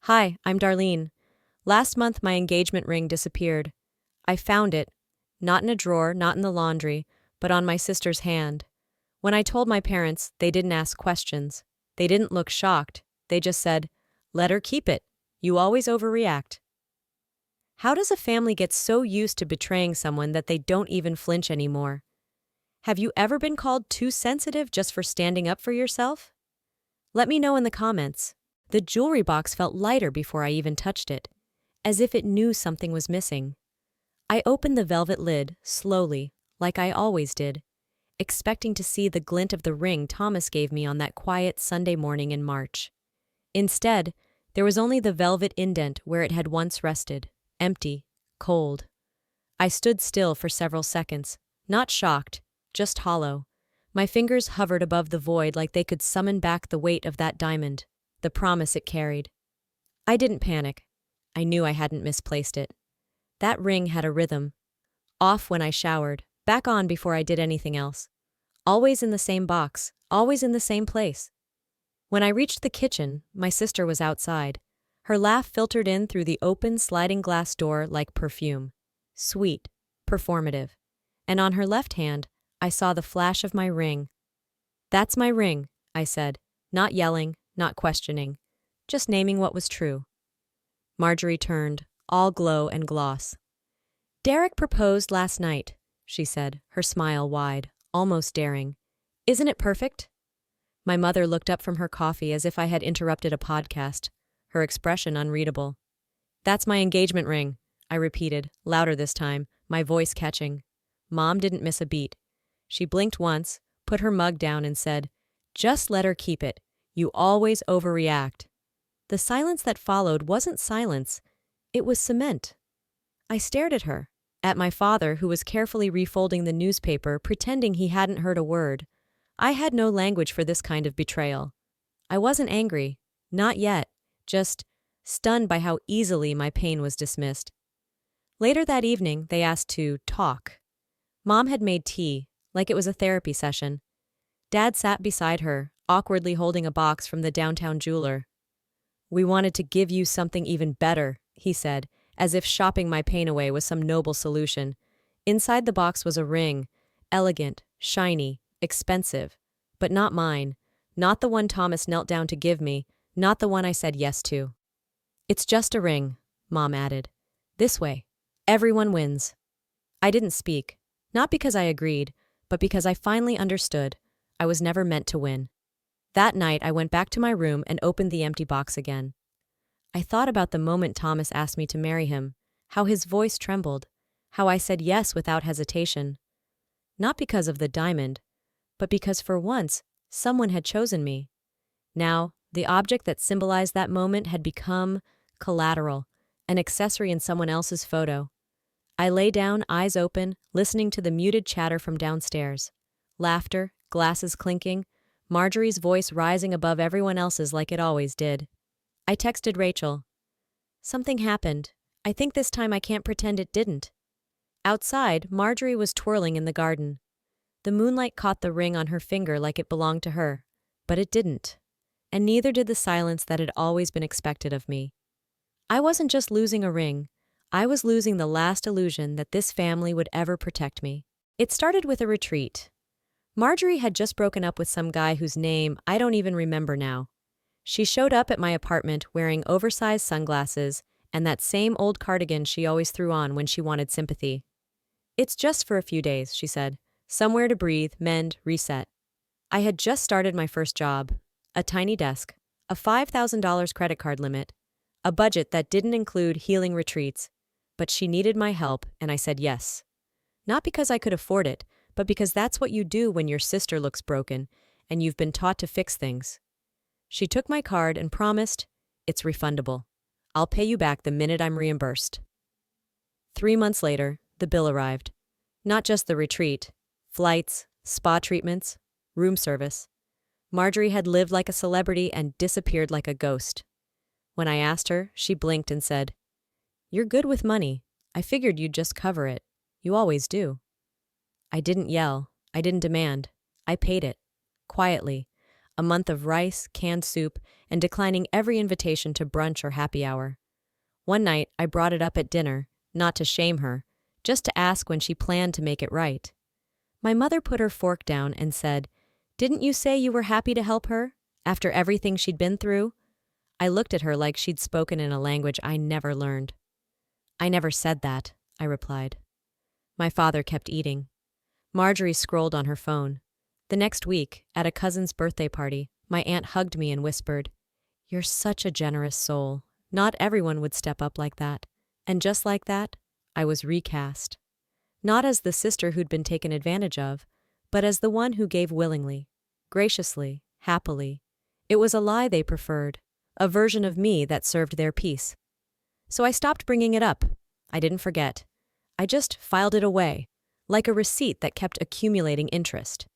Hi, I'm Darlene. Last month, my engagement ring disappeared. I found it, not in a drawer, not in the laundry, but on my sister's hand. When I told my parents, they didn't ask questions. They didn't look shocked. They just said, "Let her keep it. You always overreact." How does a family get so used to betraying someone that they don't even flinch anymore? Have you ever been called too sensitive just for standing up for yourself? Let me know in the comments. The jewelry box felt lighter before I even touched it, as if it knew something was missing. I opened the velvet lid, slowly, like I always did, expecting to see the glint of the ring Thomas gave me on that quiet Sunday morning in March. Instead, there was only the velvet indent where it had once rested, empty, cold. I stood still for several seconds, not shocked, just hollow. My fingers hovered above the void like they could summon back the weight of that diamond, the promise it carried. I didn't panic. I knew I hadn't misplaced it. That ring had a rhythm. Off when I showered, back on before I did anything else. Always in the same box, always in the same place. When I reached the kitchen, my sister was outside. Her laugh filtered in through the open sliding glass door like perfume. Sweet, performative. And on her left hand, I saw the flash of my ring. "That's my ring," I said, not yelling, not questioning, just naming what was true. Marjorie turned, all glow and gloss. "Derek proposed last night," she said, her smile wide, almost daring. "Isn't it perfect?" My mother looked up from her coffee as if I had interrupted a podcast, her expression unreadable. "That's my engagement ring," I repeated, louder this time, my voice catching. Mom didn't miss a beat. She blinked once, put her mug down and said, "Just let her keep it. You always overreact." The silence that followed wasn't silence. It was cement. I stared at her, at my father who was carefully refolding the newspaper, pretending he hadn't heard a word. I had no language for this kind of betrayal. I wasn't angry, not yet, just stunned by how easily my pain was dismissed. Later that evening, they asked to talk. Mom had made tea, like it was a therapy session. Dad sat beside her, awkwardly holding a box from the downtown jeweler. "We wanted to give you something even better," he said, as if shopping my pain away was some noble solution. Inside the box was a ring, elegant, shiny, expensive, but not mine, not the one Thomas knelt down to give me, not the one I said yes to. "It's just a ring," Mom added. "This way. Everyone wins." I didn't speak, not because I agreed, but because I finally understood. I was never meant to win. That night, I went back to my room and opened the empty box again. I thought about the moment Thomas asked me to marry him, how his voice trembled, how I said yes without hesitation. Not because of the diamond, but because for once, someone had chosen me. Now, the object that symbolized that moment had become collateral, an accessory in someone else's photo. I lay down, eyes open, listening to the muted chatter from downstairs. Laughter, glasses clinking, Marjorie's voice rising above everyone else's like it always did. I texted Rachel. "Something happened. I think this time I can't pretend it didn't." Outside, Marjorie was twirling in the garden. The moonlight caught the ring on her finger like it belonged to her, but it didn't. And neither did the silence that had always been expected of me. I wasn't just losing a ring. I was losing the last illusion that this family would ever protect me. It started with a retreat. Marjorie had just broken up with some guy whose name I don't even remember now. She showed up at my apartment wearing oversized sunglasses and that same old cardigan she always threw on when she wanted sympathy. "It's just for a few days," she said. "Somewhere to breathe, mend, reset." I had just started my first job. A tiny desk, a $5,000 credit card limit, a budget that didn't include healing retreats. But she needed my help, and I said yes. Not because I could afford it, but because that's what you do when your sister looks broken and you've been taught to fix things. She took my card and promised, "It's refundable. I'll pay you back the minute I'm reimbursed." 3 months later, the bill arrived. Not just the retreat, flights, spa treatments, room service. Marjorie had lived like a celebrity and disappeared like a ghost. When I asked her, she blinked and said, "You're good with money. I figured you'd just cover it. You always do." I didn't yell. I didn't demand. I paid it. Quietly. a month of rice, canned soup, and declining every invitation to brunch or happy hour. One night, I brought it up at dinner, not to shame her, just to ask when she planned to make it right. My mother put her fork down and said, "Didn't you say you were happy to help her, after everything she'd been through?" I looked at her like she'd spoken in a language I never learned. "I never said that," I replied. My father kept eating. Marjorie scrolled on her phone. The next week, at a cousin's birthday party, my aunt hugged me and whispered, "You're such a generous soul. Not everyone would step up like that." And just like that, I was recast. Not as the sister who'd been taken advantage of, but as the one who gave willingly, graciously, happily. It was a lie they preferred, a version of me that served their peace. So I stopped bringing it up. I didn't forget. I just filed it away, like a receipt that kept accumulating interest.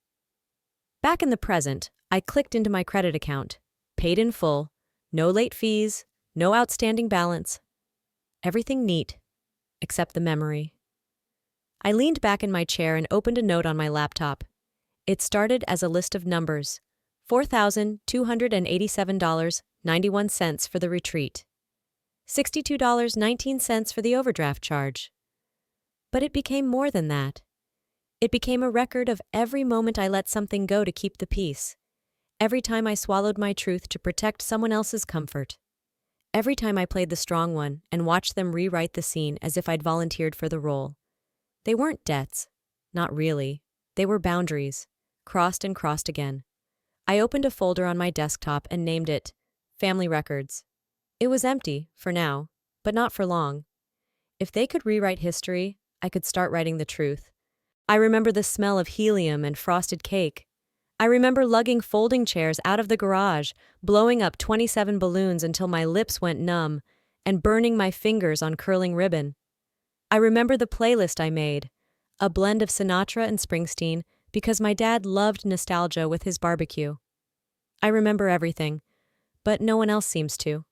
Back in the present, I clicked into my credit account, paid in full, no late fees, no outstanding balance. Everything neat, except the memory. I leaned back in my chair and opened a note on my laptop. It started as a list of numbers: $4,287.91 for the retreat, $62.19 for the overdraft charge. But it became more than that. It became a record of every moment I let something go to keep the peace, every time I swallowed my truth to protect someone else's comfort, every time I played the strong one and watched them rewrite the scene as if I'd volunteered for the role. They weren't debts. Not really. They were boundaries, crossed and crossed again. I opened a folder on my desktop and named it Family Records. It was empty, for now, but not for long. If they could rewrite history, I could start writing the truth. I remember the smell of helium and frosted cake. I remember lugging folding chairs out of the garage, blowing up 27 balloons until my lips went numb, and burning my fingers on curling ribbon. I remember the playlist I made, a blend of Sinatra and Springsteen, because my dad loved nostalgia with his barbecue. I remember everything, but no one else seems to.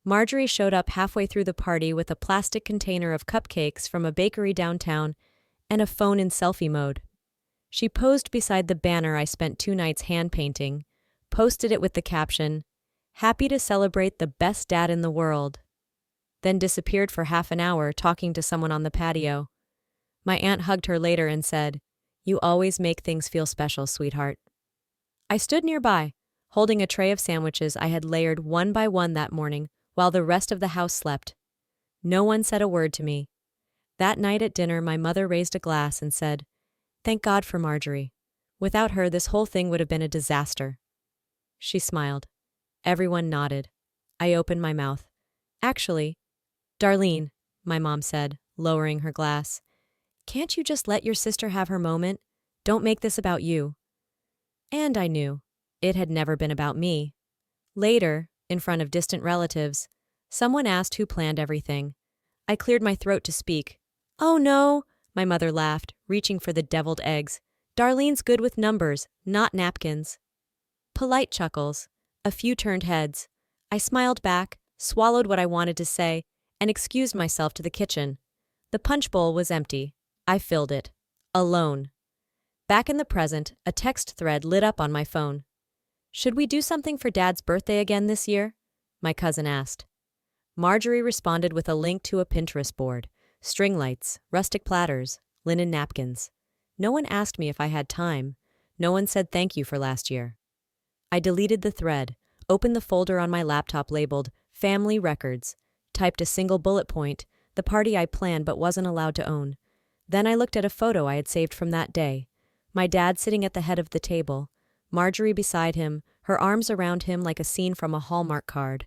Marjorie showed up halfway through the party with a plastic container of cupcakes from a bakery downtown and a phone in selfie mode. She posed beside the banner I spent 2 nights hand-painting, posted it with the caption, "Happy to celebrate the best dad in the world," then disappeared for half an hour talking to someone on the patio. My aunt hugged her later and said, "You always make things feel special, sweetheart." I stood nearby, holding a tray of sandwiches I had layered one by one that morning while the rest of the house slept. No one said a word to me. That night at dinner, my mother raised a glass and said, "Thank God for Marjorie. Without her, this whole thing would have been a disaster." She smiled. Everyone nodded. I opened my mouth. "Actually, Darlene," my mom said, lowering her glass, "can't you just let your sister have her moment? Don't make this about you." And I knew. It had never been about me. Later, in front of distant relatives, someone asked who planned everything. I cleared my throat to speak. "Oh no," my mother laughed, reaching for the deviled eggs. "Darlene's good with numbers, not napkins." Polite chuckles. A few turned heads. I smiled back, swallowed what I wanted to say, and excused myself to the kitchen. The punch bowl was empty. I filled it. Alone. Back in the present, a text thread lit up on my phone. "Should we do something for Dad's birthday again this year?" my cousin asked. Marjorie responded with a link to a Pinterest board. String lights, rustic platters, linen napkins. No one asked me if I had time. No one said thank you for last year. I deleted the thread, opened the folder on my laptop labeled Family Records, typed a single bullet point, the party I planned but wasn't allowed to own. Then I looked at a photo I had saved from that day. My dad sitting at the head of the table, Marjorie beside him, her arms around him like a scene from a Hallmark card.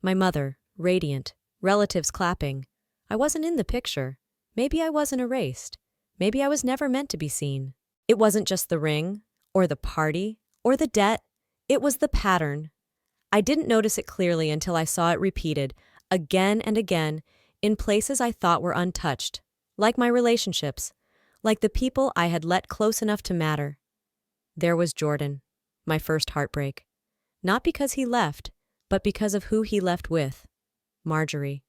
My mother, radiant, relatives clapping. I wasn't in the picture. Maybe I wasn't erased. Maybe I was never meant to be seen. It wasn't just the ring, or the party, or the debt. It was the pattern. I didn't notice it clearly until I saw it repeated, again and again, in places I thought were untouched, like my relationships, like the people I had let close enough to matter. There was Jordan, my first heartbreak. Not because he left, but because of who he left with. Marjorie.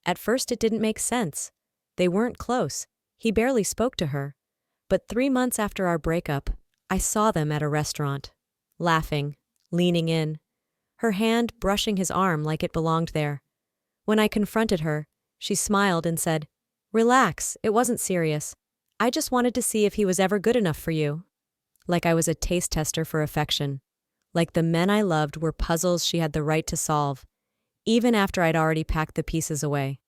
At first it didn't make sense. They weren't close. He barely spoke to her. But 3 months after our breakup, I saw them at a restaurant. Laughing, leaning in, her hand brushing his arm like it belonged there. When I confronted her, she smiled and said, "Relax, it wasn't serious. I just wanted to see if he was ever good enough for you." Like I was a taste tester for affection. Like the men I loved were puzzles she had the right to solve, even after I'd already packed the pieces away.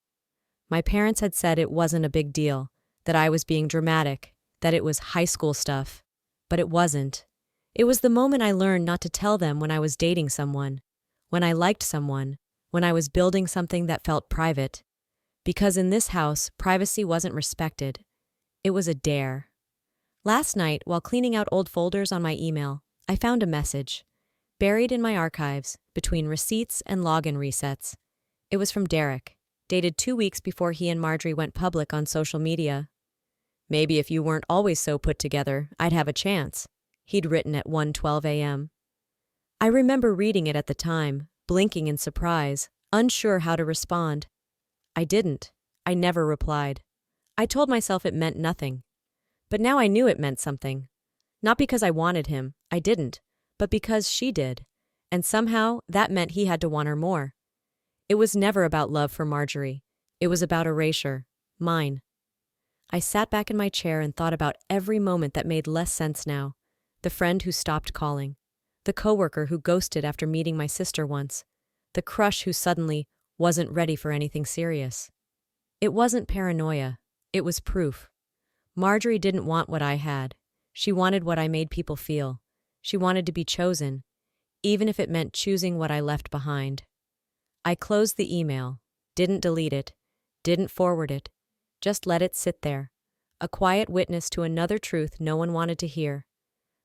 My parents had said it wasn't a big deal, that I was being dramatic, that it was high school stuff. But it wasn't. It was the moment I learned not to tell them when I was dating someone, when I liked someone, when I was building something that felt private. Because in this house, privacy wasn't respected. It was a dare. Last night, while cleaning out old folders on my email, I found a message, buried in my archives, between receipts and login resets. It was from Derek, dated 2 weeks before he and Marjorie went public on social media. "Maybe if you weren't always so put together, I'd have a chance," he'd written at 1:12 a.m. I remember reading it at the time, blinking in surprise, unsure how to respond. I didn't. I never replied. I told myself it meant nothing. But now I knew it meant something. Not because I wanted him, I didn't, but because she did. And somehow that meant he had to want her more. It was never about love for Marjorie. It was about erasure. Mine. I sat back in my chair and thought about every moment that made less sense now. The friend who stopped calling. The coworker who ghosted after meeting my sister once. The crush who suddenly wasn't ready for anything serious. It wasn't paranoia. It was proof. Marjorie didn't want what I had. She wanted what I made people feel. She wanted to be chosen, even if it meant choosing what I left behind. I closed the email, didn't delete it, didn't forward it, just let it sit there, a quiet witness to another truth no one wanted to hear.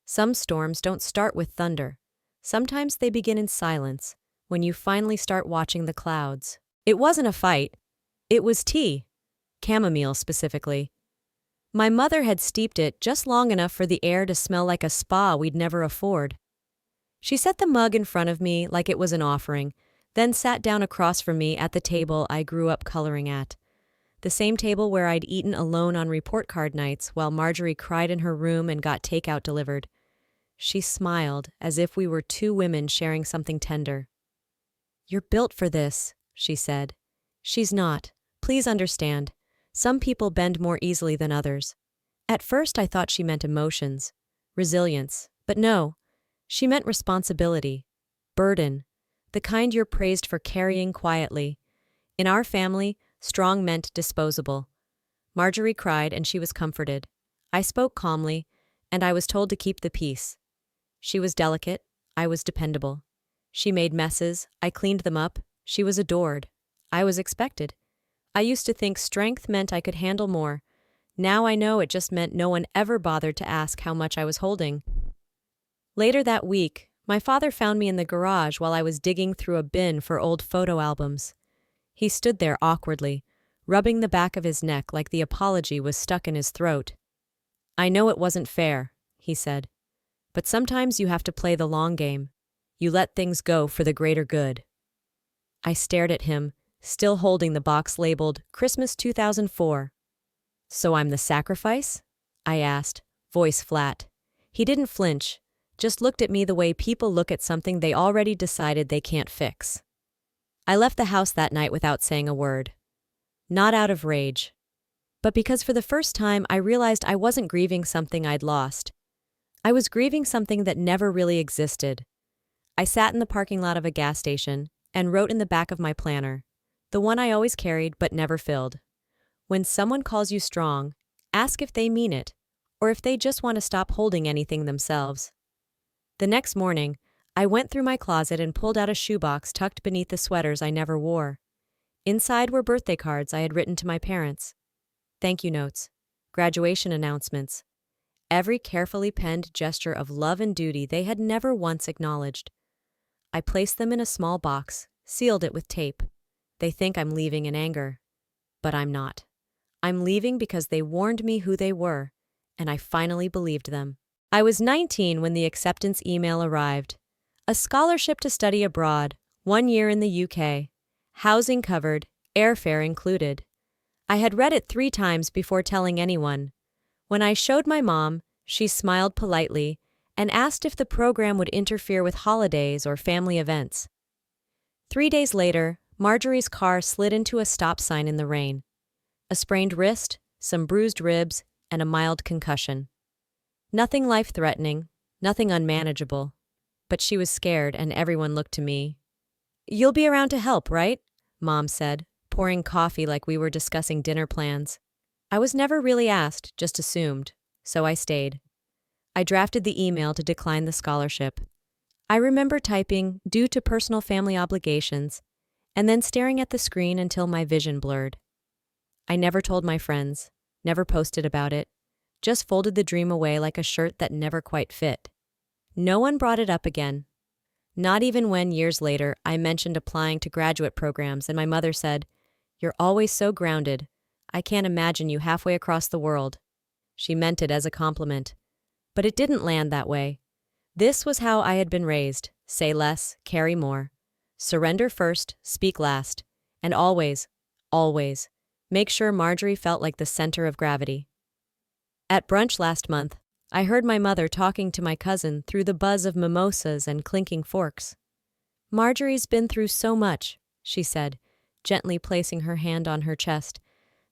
Some storms don't start with thunder. Sometimes they begin in silence, when you finally start watching the clouds. It wasn't a fight. It was tea. Chamomile, specifically. My mother had steeped it just long enough for the air to smell like a spa we'd never afford. She set the mug in front of me like it was an offering, then sat down across from me at the table I grew up coloring at. The same table where I'd eaten alone on report card nights while Marjorie cried in her room and got takeout delivered. She smiled as if we were two women sharing something tender. "You're built for this," she said. "She's not. Please understand. Some people bend more easily than others." At first I thought she meant emotions, resilience, but no. She meant responsibility, burden, the kind you're praised for carrying quietly. In our family, strong meant disposable. Marjorie cried and she was comforted. I spoke calmly, and I was told to keep the peace. She was delicate, I was dependable. She made messes, I cleaned them up, she was adored. I was expected. I used to think strength meant I could handle more. Now I know it just meant no one ever bothered to ask how much I was holding. Later that week, my father found me in the garage while I was digging through a bin for old photo albums. He stood there awkwardly, rubbing the back of his neck like the apology was stuck in his throat. "I know it wasn't fair," he said. "But sometimes you have to play the long game. You let things go for the greater good." I stared at him, still holding the box labeled Christmas 2004. "So I'm the sacrifice?" I asked, voice flat. He didn't flinch, just looked at me the way people look at something they already decided they can't fix. I left the house that night without saying a word. Not out of rage, but because for the first time I realized I wasn't grieving something I'd lost. I was grieving something that never really existed. I sat in the parking lot of a gas station and wrote in the back of my planner, the one I always carried but never filled. When someone calls you strong, ask if they mean it, or if they just want to stop holding anything themselves. The next morning, I went through my closet and pulled out a shoebox tucked beneath the sweaters I never wore. Inside were birthday cards I had written to my parents, thank you notes, graduation announcements, every carefully penned gesture of love and duty they had never once acknowledged. I placed them in a small box, sealed it with tape. They think I'm leaving in anger. But I'm not. I'm leaving because they warned me who they were, and I finally believed them. I was 19 when the acceptance email arrived. A scholarship to study abroad, 1 year in the UK. Housing covered, airfare included. I had read it 3 times before telling anyone. When I showed my mom, she smiled politely and asked if the program would interfere with holidays or family events. 3 days later, Marjorie's car slid into a stop sign in the rain. A sprained wrist, some bruised ribs, and a mild concussion. Nothing life-threatening, nothing unmanageable. But she was scared, and everyone looked to me. "You'll be around to help, right?" Mom said, pouring coffee like we were discussing dinner plans. I was never really asked, just assumed, so I stayed. I drafted the email to decline the scholarship. I remember typing, "due to personal family obligations," and then staring at the screen until my vision blurred. I never told my friends, never posted about it, just folded the dream away like a shirt that never quite fit. No one brought it up again. Not even when, years later, I mentioned applying to graduate programs and my mother said, "You're always so grounded. I can't imagine you halfway across the world." She meant it as a compliment. But it didn't land that way. This was how I had been raised: say less, carry more. Surrender first, speak last. And always, always, make sure Marjorie felt like the center of gravity. At brunch last month, I heard my mother talking to my cousin through the buzz of mimosas and clinking forks. "Marjorie's been through so much," she said, gently placing her hand on her chest.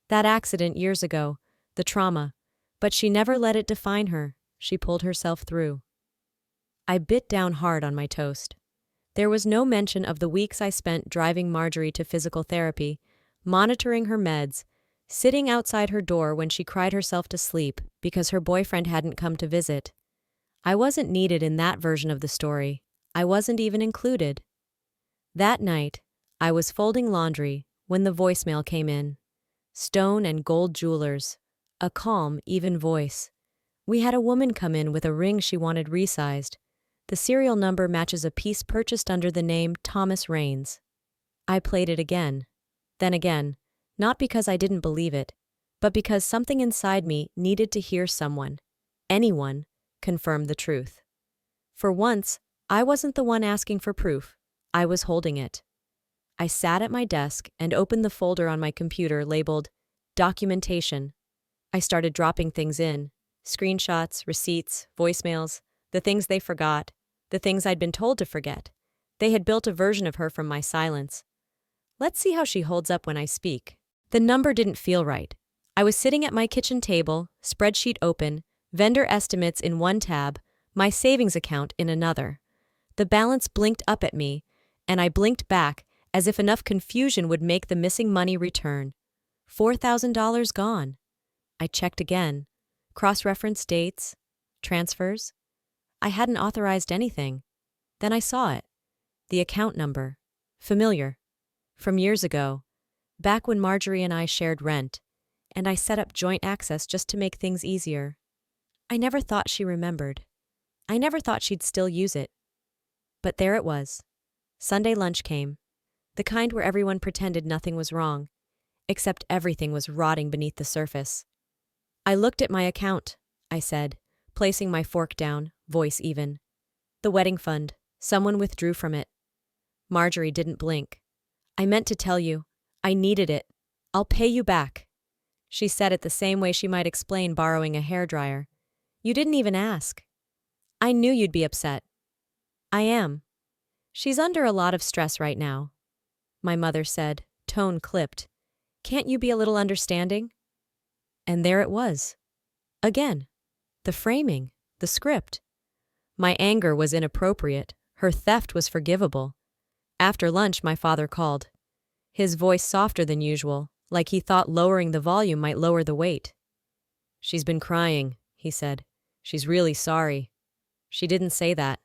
"That accident years ago, the trauma. But she never let it define her. She pulled herself through." I bit down hard on my toast. There was no mention of the weeks I spent driving Marjorie to physical therapy, monitoring her meds, sitting outside her door when she cried herself to sleep because her boyfriend hadn't come to visit. I wasn't needed in that version of the story. I wasn't even included. That night, I was folding laundry when the voicemail came in. Stone and Gold Jewelers. A calm, even voice. We had a woman come in with a ring she wanted resized. The serial number matches a piece purchased under the name Thomas Raines. I played it again. Then again. Not because I didn't believe it, but because something inside me needed to hear someone, anyone, confirm the truth. For once, I wasn't the one asking for proof. I was holding it. I sat at my desk and opened the folder on my computer labeled Documentation. I started dropping things in: screenshots, receipts, voicemails, the things they forgot, the things I'd been told to forget. They had built a version of her from my silence. Let's see how she holds up when I speak. The number didn't feel right. I was sitting at my kitchen table, spreadsheet open, vendor estimates in one tab, my savings account in another. The balance blinked up at me, and I blinked back as if enough confusion would make the missing money return. $4,000 gone. I checked again. Cross-referenced dates, transfers. I hadn't authorized anything. Then I saw it. The account number. Familiar. From years ago. Back when Marjorie and I shared rent, and I set up joint access just to make things easier. I never thought she remembered. I never thought she'd still use it. But there it was. Sunday lunch came. The kind where everyone pretended nothing was wrong, except everything was rotting beneath the surface. "I looked at my account," I said, placing my fork down, voice even. "The wedding fund. Someone withdrew from it." Marjorie didn't blink. "I meant to tell you. I needed it. I'll pay you back." She said it the same way she might explain borrowing a hairdryer. "You didn't even ask." "I knew you'd be upset." "I am. She's under a lot of stress right now," my mother said, tone clipped. "Can't you be a little understanding?" And there it was. Again. The framing. The script. My anger was inappropriate. Her theft was forgivable. After lunch, my father called. His voice softer than usual, like he thought lowering the volume might lower the weight. "She's been crying," he said. "She's really sorry." "She didn't say that."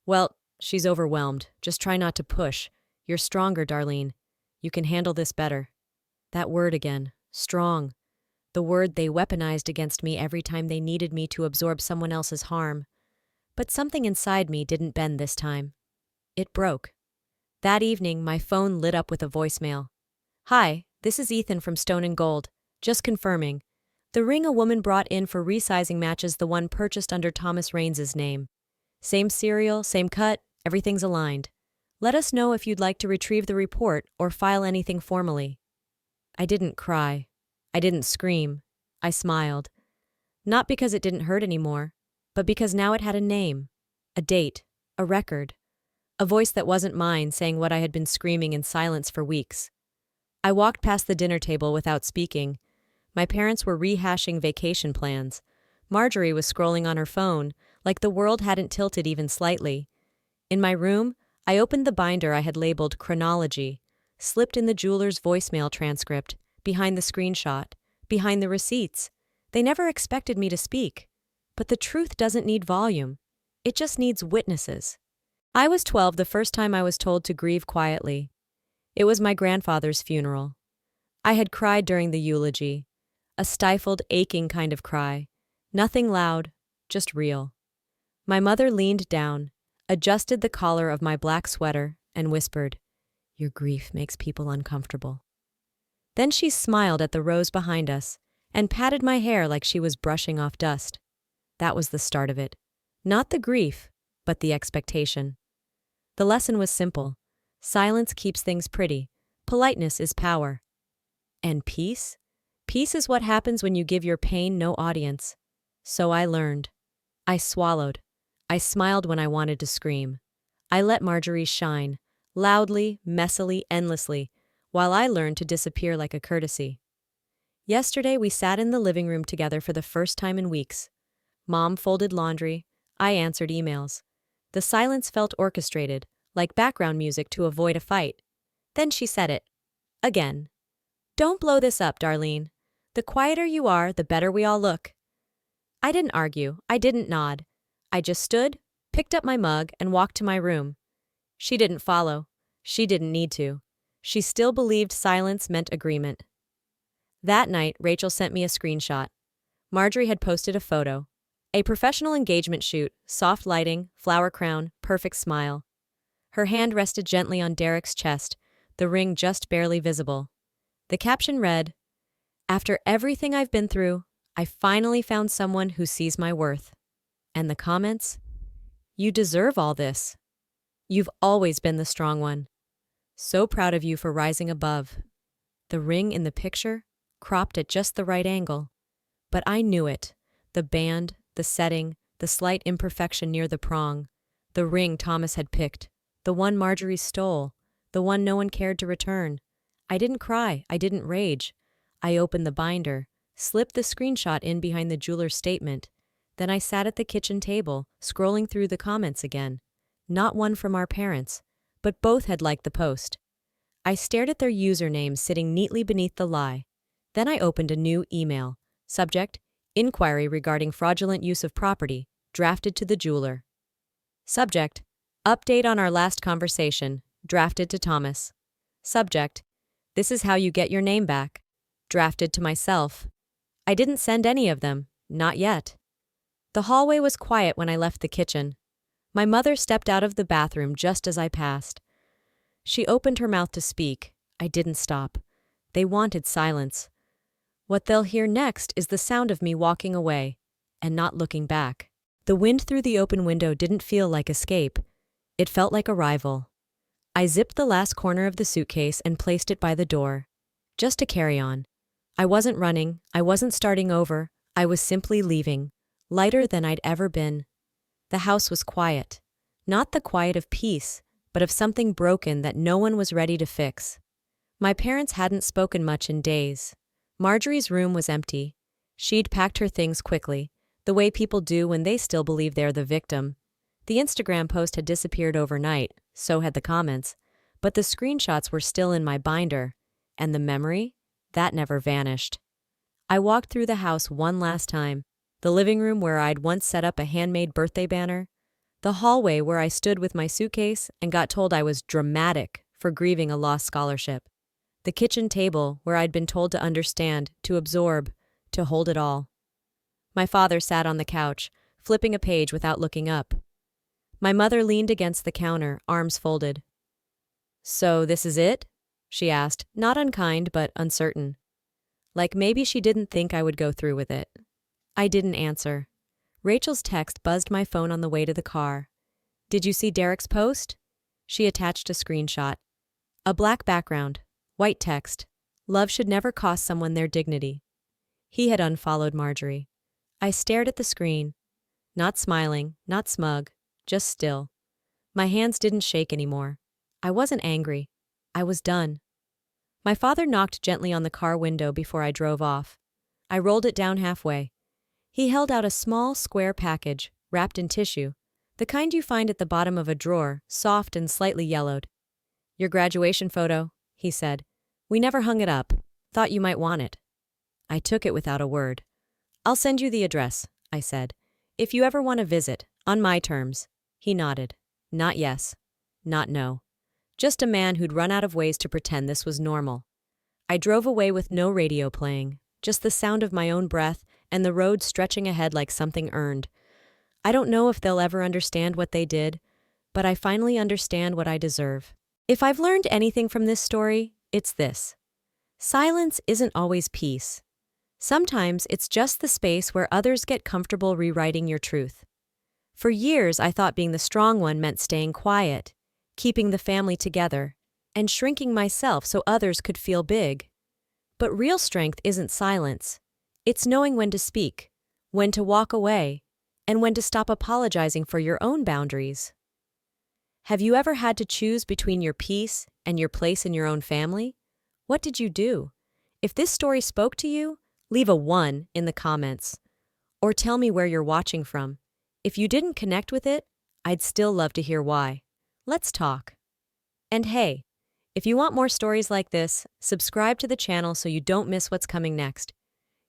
"Well, she's overwhelmed. Just try not to push. You're stronger, Darlene. You can handle this better." That word again. Strong. The word they weaponized against me every time they needed me to absorb someone else's harm. But something inside me didn't bend this time. It broke. That evening, my phone lit up with a voicemail. "Hi, this is Ethan from Stone and Gold. Just confirming. The ring a woman brought in for resizing matches the one purchased under Thomas Raines's name. Same serial, same cut, everything's aligned. Let us know if you'd like to retrieve the report or file anything formally." I didn't cry. I didn't scream. I smiled. Not because it didn't hurt anymore, but because now it had a name, a date, a record, a voice that wasn't mine saying what I had been screaming in silence for weeks. I walked past the dinner table without speaking. My parents were rehashing vacation plans. Marjorie was scrolling on her phone, like the world hadn't tilted even slightly. In my room, I opened the binder I had labeled chronology, slipped in the jeweler's voicemail transcript, behind the screenshot, behind the receipts. They never expected me to speak. But the truth doesn't need volume. It just needs witnesses. I was 12 the first time I was told to grieve quietly. It was my grandfather's funeral. I had cried during the eulogy, a stifled, aching kind of cry. Nothing loud, just real. My mother leaned down, adjusted the collar of my black sweater, and whispered, "Your grief makes people uncomfortable." Then she smiled at the rows behind us and patted my hair like she was brushing off dust. That was the start of it. Not the grief, but the expectation. The lesson was simple. Silence keeps things pretty. Politeness is power. And peace? Peace is what happens when you give your pain no audience. So I learned. I swallowed. I smiled when I wanted to scream. I let Marjorie shine, loudly, messily, endlessly, while I learned to disappear like a courtesy. Yesterday we sat in the living room together for the first time in weeks. Mom folded laundry. I answered emails. The silence felt orchestrated, like background music to avoid a fight. Then she said it. Again. "Don't blow this up, Darlene. The quieter you are, the better we all look." I didn't argue. I didn't nod. I just stood, picked up my mug, and walked to my room. She didn't follow. She didn't need to. She still believed silence meant agreement. That night, Rachel sent me a screenshot. Marjorie had posted a photo. A professional engagement shoot, soft lighting, flower crown, perfect smile. Her hand rested gently on Derek's chest, the ring just barely visible. The caption read, "After everything I've been through, I finally found someone who sees my worth." And the comments? "You deserve all this. You've always been the strong one. So proud of you for rising above." The ring in the picture, cropped at just the right angle. But I knew it. The band, the setting, the slight imperfection near the prong. The ring Thomas had picked. The one Marjorie stole. The one no one cared to return. I didn't cry. I didn't rage. I opened the binder, slipped the screenshot in behind the jeweler's statement. Then I sat at the kitchen table, scrolling through the comments again. Not one from our parents, but both had liked the post. I stared at their usernames sitting neatly beneath the lie. Then I opened a new email. Subject: Inquiry regarding fraudulent use of property, drafted to the jeweler. Subject: Update on our last conversation, drafted to Thomas. Subject: This is how you get your name back, drafted to myself. I didn't send any of them, not yet. The hallway was quiet when I left the kitchen. My mother stepped out of the bathroom just as I passed. She opened her mouth to speak. I didn't stop. They wanted silence. What they'll hear next is the sound of me walking away and not looking back. The wind through the open window didn't feel like escape. It felt like arrival. I zipped the last corner of the suitcase and placed it by the door. Just to carry on. I wasn't running. I wasn't starting over. I was simply leaving, lighter than I'd ever been. The house was quiet. Not the quiet of peace, but of something broken that no one was ready to fix. My parents hadn't spoken much in days. Marjorie's room was empty. She'd packed her things quickly, the way people do when they still believe they're the victim. The Instagram post had disappeared overnight, so had the comments, but the screenshots were still in my binder, and the memory? That never vanished. I walked through the house one last time, the living room where I'd once set up a handmade birthday banner, the hallway where I stood with my suitcase and got told I was dramatic for grieving a lost scholarship. The kitchen table where I'd been told to understand, to absorb, to hold it all. My father sat on the couch, flipping a page without looking up. My mother leaned against the counter, arms folded. "So this is it?" she asked, not unkind but uncertain. Like maybe she didn't think I would go through with it. I didn't answer. Rachel's text buzzed my phone on the way to the car. "Did you see Derek's post?" She attached a screenshot. A black background. White text. Love should never cost someone their dignity. He had unfollowed Marjorie. I stared at the screen. Not smiling, not smug, just still. My hands didn't shake anymore. I wasn't angry. I was done. My father knocked gently on the car window before I drove off. I rolled it down halfway. He held out a small, square package, wrapped in tissue, the kind you find at the bottom of a drawer, soft and slightly yellowed. "Your graduation photo," he said. "We never hung it up. Thought you might want it." I took it without a word. "I'll send you the address," I said. "If you ever want to visit, on my terms." He nodded. Not yes. Not no. Just a man who'd run out of ways to pretend this was normal. I drove away with no radio playing, just the sound of my own breath and the road stretching ahead like something earned. I don't know if they'll ever understand what they did, but I finally understand what I deserve. If I've learned anything from this story, it's this. Silence isn't always peace. Sometimes it's just the space where others get comfortable rewriting your truth. For years, I thought being the strong one meant staying quiet, keeping the family together, and shrinking myself so others could feel big. But real strength isn't silence. It's knowing when to speak, when to walk away, and when to stop apologizing for your own boundaries. Have you ever had to choose between your peace and your place in your own family? What did you do? If this story spoke to you, leave a 1 in the comments. Or tell me where you're watching from. If you didn't connect with it, I'd still love to hear why. Let's talk. And hey, if you want more stories like this, subscribe to the channel so you don't miss what's coming next.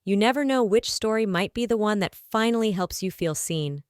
You never know which story might be the one that finally helps you feel seen.